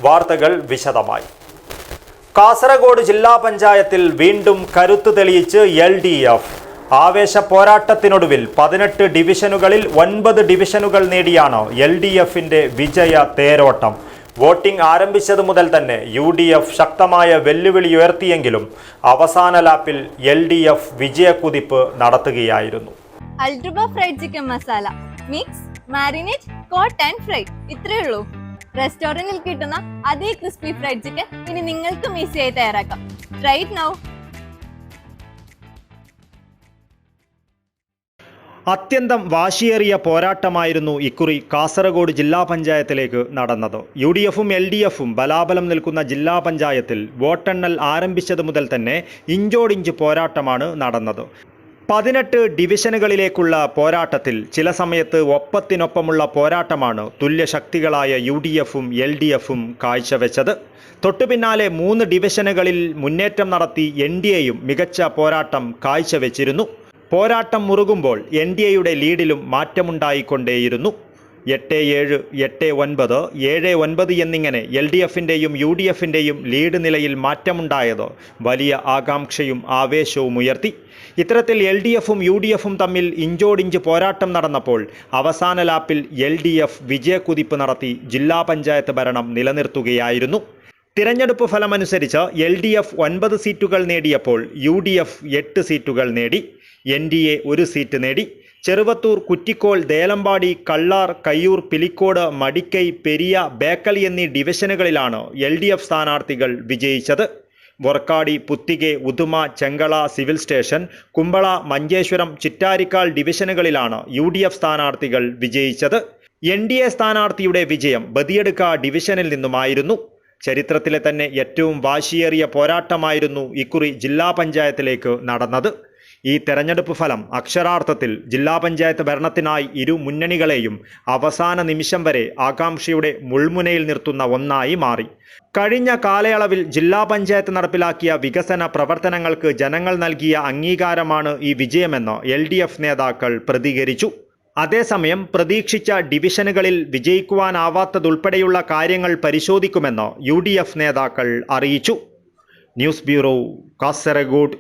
വാർത്തകൾ വിശദമായി. കാസർഗോഡ് ജില്ലാ പഞ്ചായത്തിൽ വീണ്ടും കരുത്തു തെളിയിച്ച് LDF. ആവേശ പോരാട്ടത്തിനൊടുവിൽ 18 ഡിവിഷനുകളിൽ 9 ഡിവിഷനുകൾ നേടിയാണ് LDFന്റെ വിജയ തേരോട്ടം. വോട്ടിംഗ് ആരംഭിച്ചതു മുതൽ തന്നെ UDF ശക്തമായ വെല്ലുവിളി ഉയർത്തിയെങ്കിലും അവസാന ലാപ്പിൽ LDF വിജയക്കുതിപ്പ് നടത്തുകയായിരുന്നു. അൽഡ്രുബ fried chicken masala mix marinate coat and fry ഇത്രയേ ഉള്ളൂ. റെസ്റ്റോറന്റിൽ കിട്ടുന്ന അതേ ക്രിസ്പി ഫ്രൈഡ് ചിക്കൻ ഇനി നിങ്ങൾക്കും ഈസിയായി തയ്യാറാക്കാം. Try it now. അത്യന്തം വാശിയേറിയ പോരാട്ടമായിരുന്നു ഇക്കുറി കാസർഗോഡ് ജില്ലാ പഞ്ചായത്തിലേക്ക് നടന്നത്. UDFും LDFും ബലാബലം നിൽക്കുന്ന ജില്ലാ പഞ്ചായത്തിൽ വോട്ടെണ്ണൽ ആരംഭിച്ചതു മുതൽ തന്നെ ഇഞ്ചോടിഞ്ച് പോരാട്ടമാണ് നടന്നത്. 18 ഡിവിഷനുകളിലേക്കുള്ള പോരാട്ടത്തിൽ ചില സമയത്ത് ഒപ്പത്തിനൊപ്പമുള്ള പോരാട്ടമാണ് തുല്യശക്തികളായ UDFും LDFും കാഴ്ചവെച്ചത്. തൊട്ടുപിന്നാലെ 3 ഡിവിഷനുകളിൽ മുന്നേറ്റം നടത്തി NDAയും മികച്ച പോരാട്ടം കാഴ്ചവെച്ചിരുന്നു. പോരാട്ടം മുറുകുമ്പോൾ NDAയുടെ ലീഡിലും മാറ്റമുണ്ടായിക്കൊണ്ടേയിരുന്നു. 8-7, 8-9, 7-9 എന്നിങ്ങനെ LDFന്റെയും UDFന്റെയും ലീഡ് നിലയിൽ മാറ്റമുണ്ടായത് വലിയ ആകാംക്ഷയും ആവേശവും ഉയർത്തി. ഇത്തരത്തിൽ LDFും UDFും തമ്മിൽ ഇഞ്ചോടിഞ്ച് പോരാട്ടം നടന്നപ്പോൾ അവസാന ലാപ്പിൽ LDF വിജയക്കുതിപ്പ് നടത്തി ജില്ലാ പഞ്ചായത്ത് ഭരണം നിലനിർത്തുകയായിരുന്നു. തിരഞ്ഞെടുപ്പ് ഫലമനുസരിച്ച് LDF 9 സീറ്റുകൾ നേടിയപ്പോൾ UDF 8 സീറ്റുകൾ നേടി. NDA 1 സീറ്റ് നേടി. ചെറുവത്തൂർ, കുറ്റിക്കോൾ, ദേലമ്പാടി, കള്ളാർ, കയ്യൂർ, പിലിക്കോട്, മടിക്കൈ, പെരിയ, ബേക്കൽ എന്നീ ഡിവിഷനുകളിലാണ് LDF സ്ഥാനാർത്ഥികൾ വിജയിച്ചത്. വൊർക്കാടി, പുത്തികെ, ഉദുമ, ചെങ്കള, സിവിൽ സ്റ്റേഷൻ, കുമ്പള, മഞ്ചേശ്വരം, ചിറ്റാരിക്കാൽ ഡിവിഷനുകളിലാണ് UDF സ്ഥാനാർത്ഥികൾ വിജയിച്ചത്. NDA സ്ഥാനാർത്ഥിയുടെ വിജയം ബദിയടുക്ക ഡിവിഷനിൽ നിന്നുമായിരുന്നു. ചരിത്രത്തിലെ തന്നെ ഏറ്റവും വാശിയേറിയ പോരാട്ടമായിരുന്നു ഇക്കുറി ജില്ലാ പഞ്ചായത്തിലേക്ക് നടന്നത്. ഈ തെരഞ്ഞെടുപ്പ് ഫലം അക്ഷരാർത്ഥത്തിൽ ജില്ലാ പഞ്ചായത്ത് ഭരണത്തിനായി ഇരു മുന്നണികളെയും അവസാന നിമിഷം വരെ ആകാംക്ഷയുടെ മുൾമുനയിൽ നിർത്തുന്ന ഒന്നായി മാറി. കഴിഞ്ഞ കാലയളവിൽ ജില്ലാ പഞ്ചായത്ത് നടപ്പിലാക്കിയ വികസന പ്രവർത്തനങ്ങൾക്ക് ജനങ്ങൾ നൽകിയ അംഗീകാരമാണ് ഈ വിജയമെന്ന് LDF നേതാക്കൾ പ്രതികരിച്ചു. അതേസമയം പ്രതീക്ഷിച്ച ഡിവിഷനുകളിൽ വിജയിക്കുവാനാവാത്തതുൾപ്പെടെയുള്ള കാര്യങ്ങൾ പരിശോധിക്കുമെന്ന് UDF നേതാക്കൾ അറിയിച്ചു. News bureau, Kasaragod.